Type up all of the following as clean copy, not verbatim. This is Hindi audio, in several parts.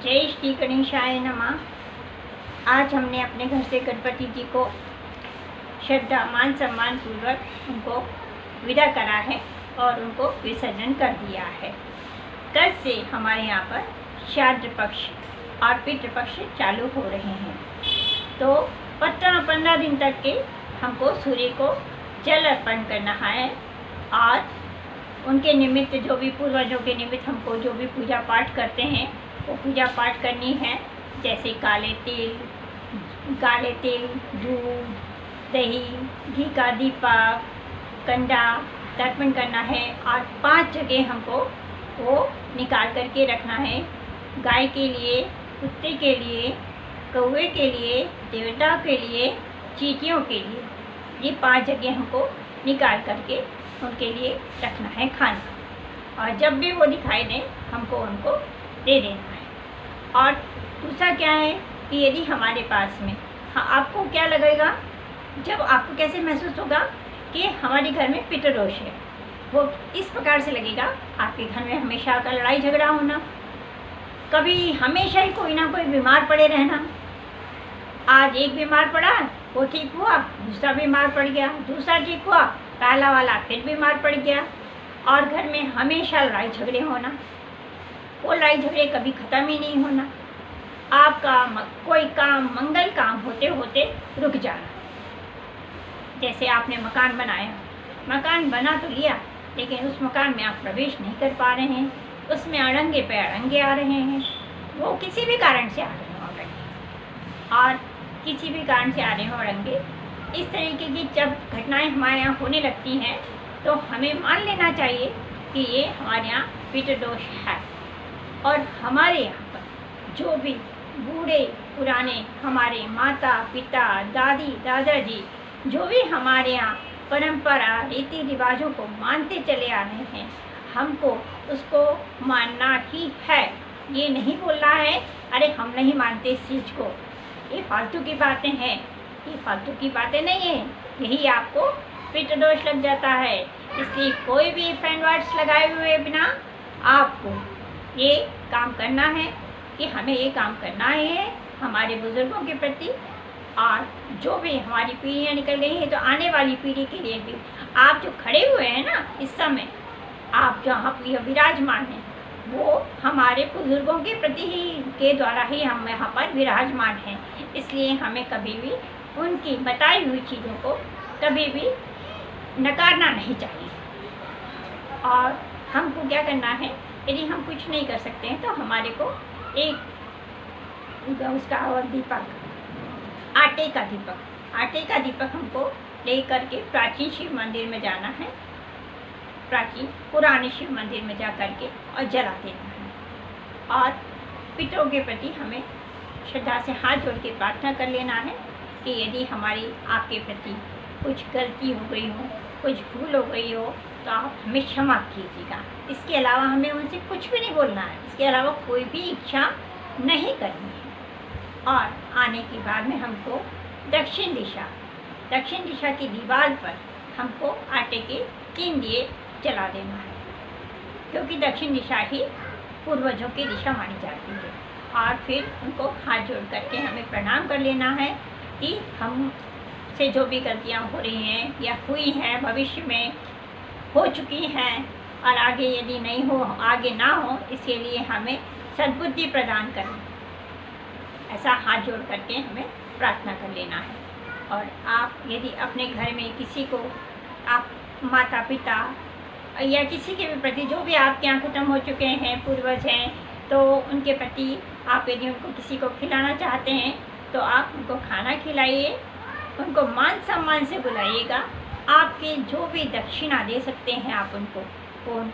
जय श्री गणेशाय नमः। आज हमने अपने घर से गणपति जी को श्रद्धा मान सम्मान पूर्वक उनको विदा करा है और उनको विसर्जन कर दिया है। कल से हमारे यहाँ पर श्राद्ध पक्ष और पितृपक्ष चालू हो रहे हैं, तो 15 दिन तक के हमको सूर्य को जल अर्पण करना है और उनके निमित्त जो भी पूर्वजों के निमित्त हमको जो भी पूजा पाठ करते हैं वो पूजा पाठ करनी है। जैसे काले तिल, दूध, दही, घी का दीपक, कंडा तर्पण करना है और 5 जगह हमको वो निकाल करके रखना है। गाय के लिए, कुत्ते के लिए, कौवे के लिए, देवता के लिए, चींटियों के लिए, ये 5 जगह हमको निकाल करके उनके लिए रखना है खाना, और जब भी वो दिखाई दें हमको उनको दे देना है। और दूसरा क्या है कि यदि हमारे पास में आपको क्या लगेगा, जब आपको कैसे महसूस होगा कि हमारे घर में पितृदोष है, वो इस प्रकार से लगेगा आपके घर में हमेशा का लड़ाई झगड़ा होना, कभी हमेशा ही कोई ना कोई बीमार पड़े रहना। आज एक बीमार पड़ा, वो ठीक हुआ, दूसरा बीमार पड़ गया, दूसरा ठीक हुआ, पहला वाला फिर बीमार पड़ गया, और घर में हमेशा लड़ाई झगड़े होना। वो लड़ाई झगड़े कभी ख़त्म ही नहीं होना। आपका कोई काम, मंगल काम होते होते रुक जाना। जैसे आपने मकान बनाया, मकान बना तो लिया, लेकिन उस मकान में आप प्रवेश नहीं कर पा रहे हैं, उसमें अड़ंगे पे अड़ंगे आ रहे हैं, वो किसी भी कारण से आ रहे हैं अड़ंगे, और किसी भी कारण से आ रहे हो अड़ंगे। इस तरीके की जब घटनाएं हमारे यहाँ होने लगती हैं तो हमें मान लेना चाहिए कि ये हमारे यहाँ पितृदोष है। और हमारे यहाँ पर जो भी बूढ़े पुराने हमारे माता पिता, दादी दादाजी जो भी हमारे यहाँ परंपरा रीति रिवाजों को मानते चले आ रहे हैं, हमको उसको मानना ही है। ये नहीं बोलना है अरे हम नहीं मानते इस चीज़ को, ये फालतू की बातें हैं, ये फालतू की बातें नहीं है, यही आपको पितृदोष लग जाता है। इसलिए कोई भी फ्रेंड वर्ड्स लगाए हुए बिना आपको ये काम करना है कि हमें ये काम करना है हमारे बुज़ुर्गों के प्रति, और जो भी हमारी पीढ़ियाँ निकल गई हैं तो आने वाली पीढ़ी के लिए भी। आप जो खड़े हुए हैं ना इस समय, आप जहाँ विराजमान हैं, वो हमारे बुज़ुर्गों के प्रति ही के द्वारा ही हम यहाँ पर विराजमान हैं। इसलिए हमें कभी भी उनकी बताई हुई चीज़ों को कभी भी नकारना नहीं चाहिए। और हमको क्या करना है, यदि हम कुछ नहीं कर सकते हैं तो हमारे को एक उसका और दीपक, आटे का दीपक हमको ले करके प्राचीन शिव मंदिर में जाना है, प्राचीन पुराने शिव मंदिर में जा करके और जला देना है। और पितरों के प्रति हमें श्रद्धा से हाथ जोड़ के प्रार्थना कर लेना है कि यदि हमारी आपके प्रति कुछ गलती हो गई हो, कुछ भूल हो गई हो तो आप हमें क्षमा कीजिएगा। इसके अलावा हमें उनसे कुछ भी नहीं बोलना है, इसके अलावा कोई भी इच्छा नहीं करनी है। और आने के बाद में हमको दक्षिण दिशा की दीवार पर हमको आटे के 3 दिए जला देना है, क्योंकि दक्षिण दिशा ही पूर्वजों की दिशा मानी जाती है। और फिर उनको हाथ जोड़ करके हमें प्रणाम कर लेना है कि हमसे जो भी गलतियाँ हो रही हैं या हुई हैं, भविष्य में हो चुकी हैं, और आगे यदि नहीं हो, आगे ना हो, इसके लिए हमें सद्बुद्धि प्रदान करें। ऐसा हाथ जोड़ करके हमें प्रार्थना कर लेना है। और आप यदि अपने घर में किसी को, आप माता पिता या किसी के भी प्रति, जो भी आपके यहाँ खत्म हो चुके हैं पूर्वज हैं, तो उनके प्रति आप यदि उनको किसी को खिलाना चाहते हैं तो आप उनको खाना खिलाइए, उनको मान सम्मान से बुलाइएगा। आपके जो भी दक्षिणा दे सकते हैं आप उनको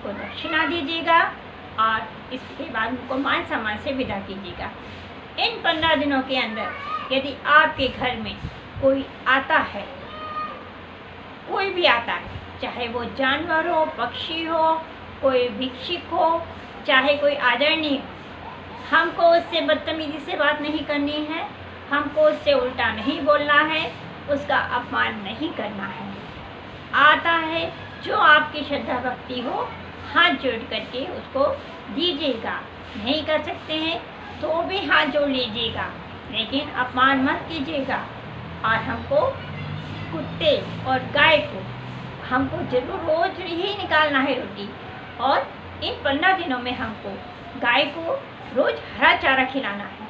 दक्षिणा दीजिएगा, और इसके बाद उनको मान सम्मान से विदा कीजिएगा। इन 15 दिनों के अंदर यदि आपके घर में कोई आता है, कोई भी आता है, चाहे वो जानवर हो, पक्षी हो, कोई भिक्षुक हो, चाहे कोई आदरणीय हो, हमको उससे बदतमीजी से बात नहीं करनी है, हमको उससे उल्टा नहीं बोलना है, उसका अपमान नहीं करना है। आता है जो आपकी श्रद्धा भक्ति हो, हाथ जोड़ करके उसको दीजिएगा। नहीं कर सकते हैं तो भी हाथ जोड़ लीजिएगा, लेकिन अपमान मत कीजिएगा। और हमको कुत्ते और गाय को हमको जरूर रोज ही निकालना है रोटी। और इन 15 दिनों में हमको गाय को रोज हरा चारा खिलाना है।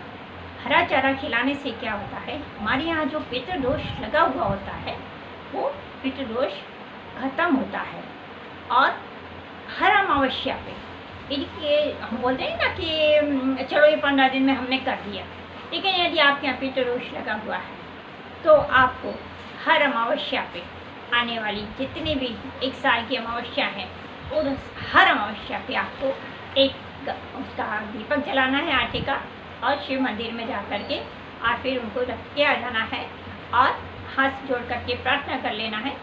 हरा चारा खिलाने से क्या होता है, हमारे यहाँ जो पितृदोष लगा हुआ होता है वो पितृदोष खत्म होता है। और हर अमावस्या पे ये हम बोलते हैं ना कि चलो ये 15 दिन में हमने कर दिया, लेकिन यदि आपके यहाँ पितृदोष लगा हुआ है तो आपको हर अमावस्या पे आने वाली जितनी भी एक साल की अमावस्या है, और हर अमावस्या पे आपको एक उसका दीपक जलाना है आटे का, और शिव मंदिर में जा कर के और फिर उनको रख के आ जाना है और हाथ जोड़ करके प्रार्थना कर लेना है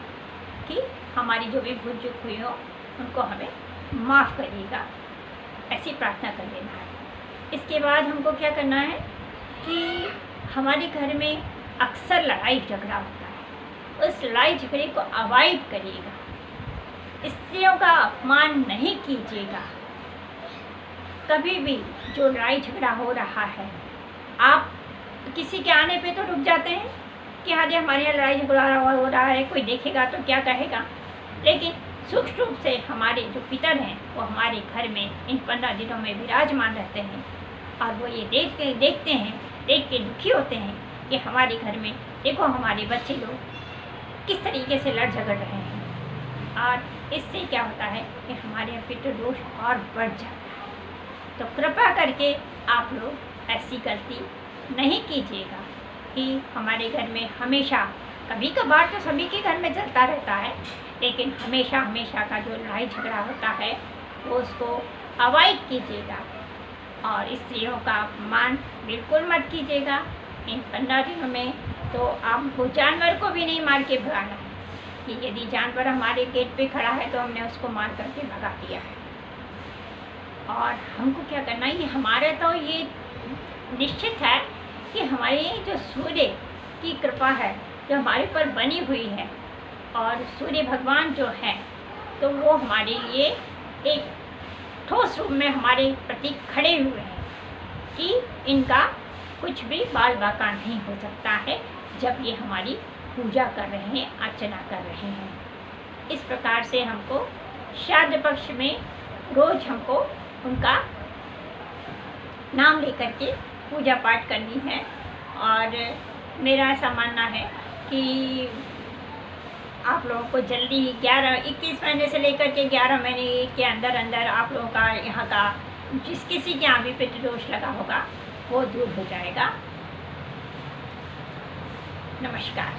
कि हमारी जो भी भूल चूक हुई हो उनको हमें माफ़ करिएगा, ऐसी प्रार्थना कर लेना है। इसके बाद हमको क्या करना है कि हमारे घर में अक्सर लड़ाई झगड़ा होता है, उस लड़ाई झगड़े को अवॉइड करिएगा। स्त्रियों का अपमान नहीं कीजिएगा। कभी भी जो लड़ाई झगड़ा हो रहा है, आप किसी के आने पे तो रुक जाते हैं कि हाँ जी हमारे यहाँ लड़ाई झगड़ा हो रहा है, कोई देखेगा तो क्या कहेगा, लेकिन सूक्ष्म रूप से हमारे जो पितर हैं वो हमारे घर में इन 15 दिनों में विराजमान रहते हैं। और वो ये देखते हैं, देख के दुखी होते हैं कि हमारे घर में देखो हमारे बच्चे लोग किस तरीके से लड़ झगड़ रहे हैं। और इससे क्या होता है कि हमारे यहाँ पितृदोष और बढ़ जाता है। तो कृपा करके आप लोग ऐसी गलती नहीं कीजिएगा कि हमारे घर में हमेशा, कभी कभार तो सभी के घर में चलता रहता है, लेकिन हमेशा का जो लड़ाई झगड़ा होता है वो उसको अवॉइड कीजिएगा। और स्त्रियों का अपमान बिल्कुल मत कीजिएगा इन 15 दिनों में। तो आपको जानवर को भी नहीं मार के भगाना है कि यदि जानवर हमारे गेट पे खड़ा है तो हमने उसको मार करके भगा दिया है। और हमको क्या करना है, ये हमारे तो ये निश्चित है कि हमारे जो सूर्य की कृपा है जो हमारे पर बनी हुई है, और सूर्य भगवान जो है तो वो हमारे लिए एक ठोस रूप में हमारे प्रति खड़े हुए हैं कि इनका कुछ भी बाल बाका नहीं हो सकता है जब ये हमारी पूजा कर रहे हैं, अर्चना कर रहे हैं। इस प्रकार से हमको श्राद्ध पक्ष में रोज हमको उनका नाम लेकर के पूजा पाठ करनी है। और मेरा ऐसा मानना है कि आप लोगों को जल्दी 21 महीने से लेकर के 11 महीने के अंदर आप लोगों का यहाँ का किसी के यहाँ भी पितृदोष लगा होगा वो दूर हो जाएगा। नमस्कार।